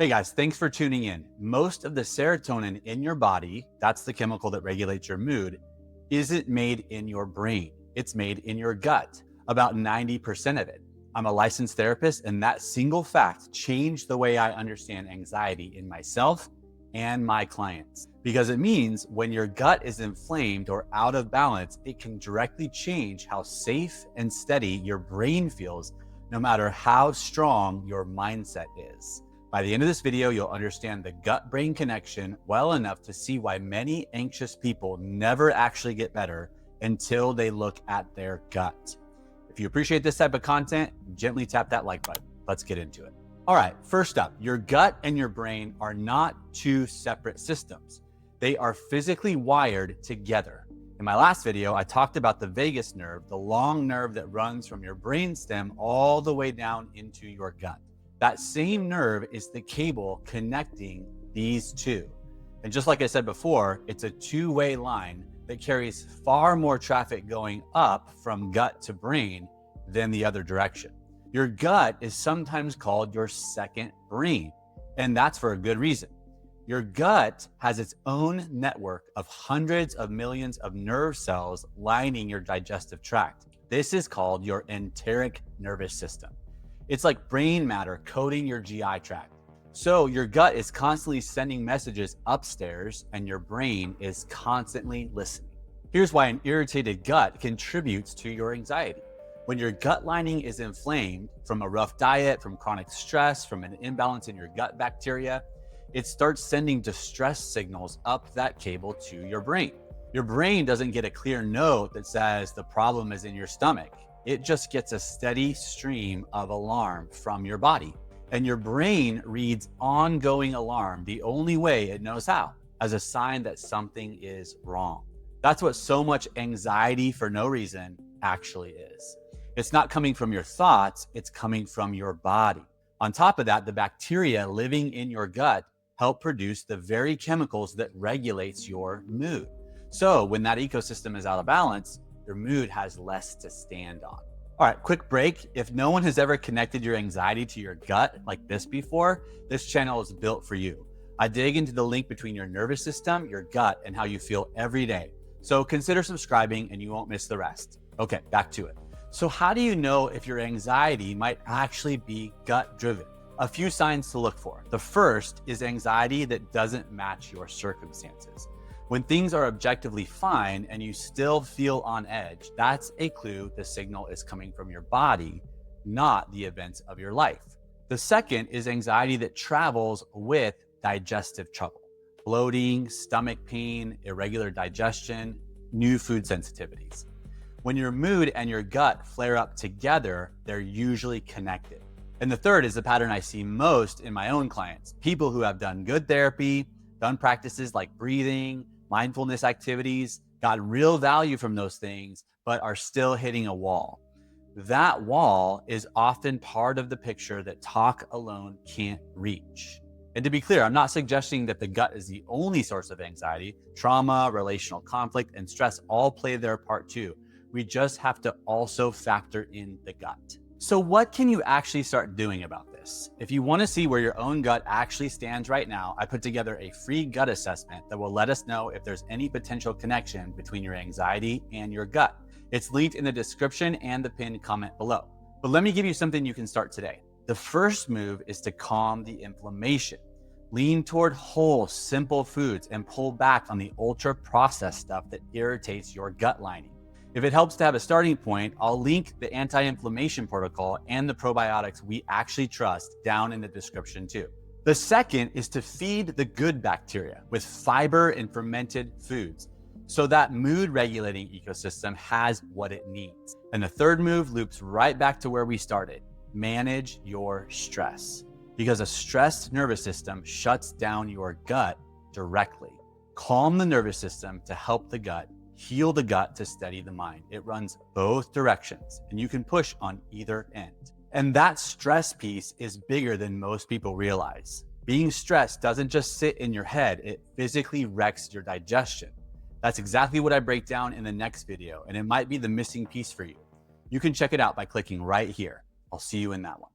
Hey guys, thanks for tuning in. Most of the serotonin in your body, that's the chemical that regulates your mood, isn't made in your brain. It's made in your gut, about 90% of it. I'm a licensed therapist, and that single fact changed the way I understand anxiety in myself and my clients. Because it means when your gut is inflamed or out of balance, it can directly change how safe and steady your brain feels, no matter how strong your mindset is. By the end of this video, you'll understand the gut-brain connection well enough to see why many anxious people never actually get better until they look at their gut. If you appreciate this type of content, gently tap that like button. Let's get into it. All right, first up, your gut and your brain are not two separate systems. They are physically wired together. In my last video, I talked about the vagus nerve, the long nerve that runs from your brainstem all the way down into your gut. That same nerve is the cable connecting these two. And just like I said before, it's a two-way line that carries far more traffic going up from gut to brain than the other direction. Your gut is sometimes called your second brain, and that's for a good reason. Your gut has its own network of hundreds of millions of nerve cells lining your digestive tract. This is called your enteric nervous system. It's like brain matter coating your GI tract. So your gut is constantly sending messages upstairs and your brain is constantly listening. Here's why an irritated gut contributes to your anxiety. When your gut lining is inflamed from a rough diet, from chronic stress, from an imbalance in your gut bacteria, it starts sending distress signals up that cable to your brain. Your brain doesn't get a clear note that says the problem is in your stomach. It just gets a steady stream of alarm from your body. And your brain reads ongoing alarm the only way it knows how, as a sign that something is wrong. That's what so much anxiety for no reason actually is. It's not coming from your thoughts, it's coming from your body. On top of that, the bacteria living in your gut help produce the very chemicals that regulates your mood. So when that ecosystem is out of balance, your mood has less to stand on. All right, quick break. If no one has ever connected your anxiety to your gut like this before, this channel is built for you. I dig into the link between your nervous system, your gut, and how you feel every day. So consider subscribing and you won't miss the rest. Okay, back to it. So how do you know if your anxiety might actually be gut driven? A few signs to look for. The first is anxiety that doesn't match your circumstances. When things are objectively fine and you still feel on edge, that's a clue the signal is coming from your body, not the events of your life. The second is anxiety that travels with digestive trouble, bloating, stomach pain, irregular digestion, new food sensitivities. When your mood and your gut flare up together, they're usually connected. And the third is the pattern I see most in my own clients, people who have done good therapy, done practices like breathing, mindfulness activities, got real value from those things, but are still hitting a wall. That wall is often part of the picture that talk alone can't reach. And to be clear, I'm not suggesting that the gut is the only source of anxiety. Trauma, relational conflict, and stress all play their part too. We just have to also factor in the gut. So what can you actually start doing about this? If you want to see where your own gut actually stands right now, I put together a free gut assessment that will let us know if there's any potential connection between your anxiety and your gut. It's linked in the description and the pinned comment below. But let me give you something you can start today. The first move is to calm the inflammation. Lean toward whole, simple foods and pull back on the ultra-processed stuff that irritates your gut lining. If it helps to have a starting point, I'll link the anti-inflammation protocol and the probiotics we actually trust down in the description too. The second is to feed the good bacteria with fiber and fermented foods so that mood regulating ecosystem has what it needs. And the third move loops right back to where we started. Manage your stress, because a stressed nervous system shuts down your gut directly. Calm the nervous system to help the gut. Heal the gut to steady the mind. It runs both directions and you can push on either end. And that stress piece is bigger than most people realize. Being stressed doesn't just sit in your head, it physically wrecks your digestion. That's exactly what I break down in the next video, and it might be the missing piece for you. You can check it out by clicking right here. I'll see you in that one.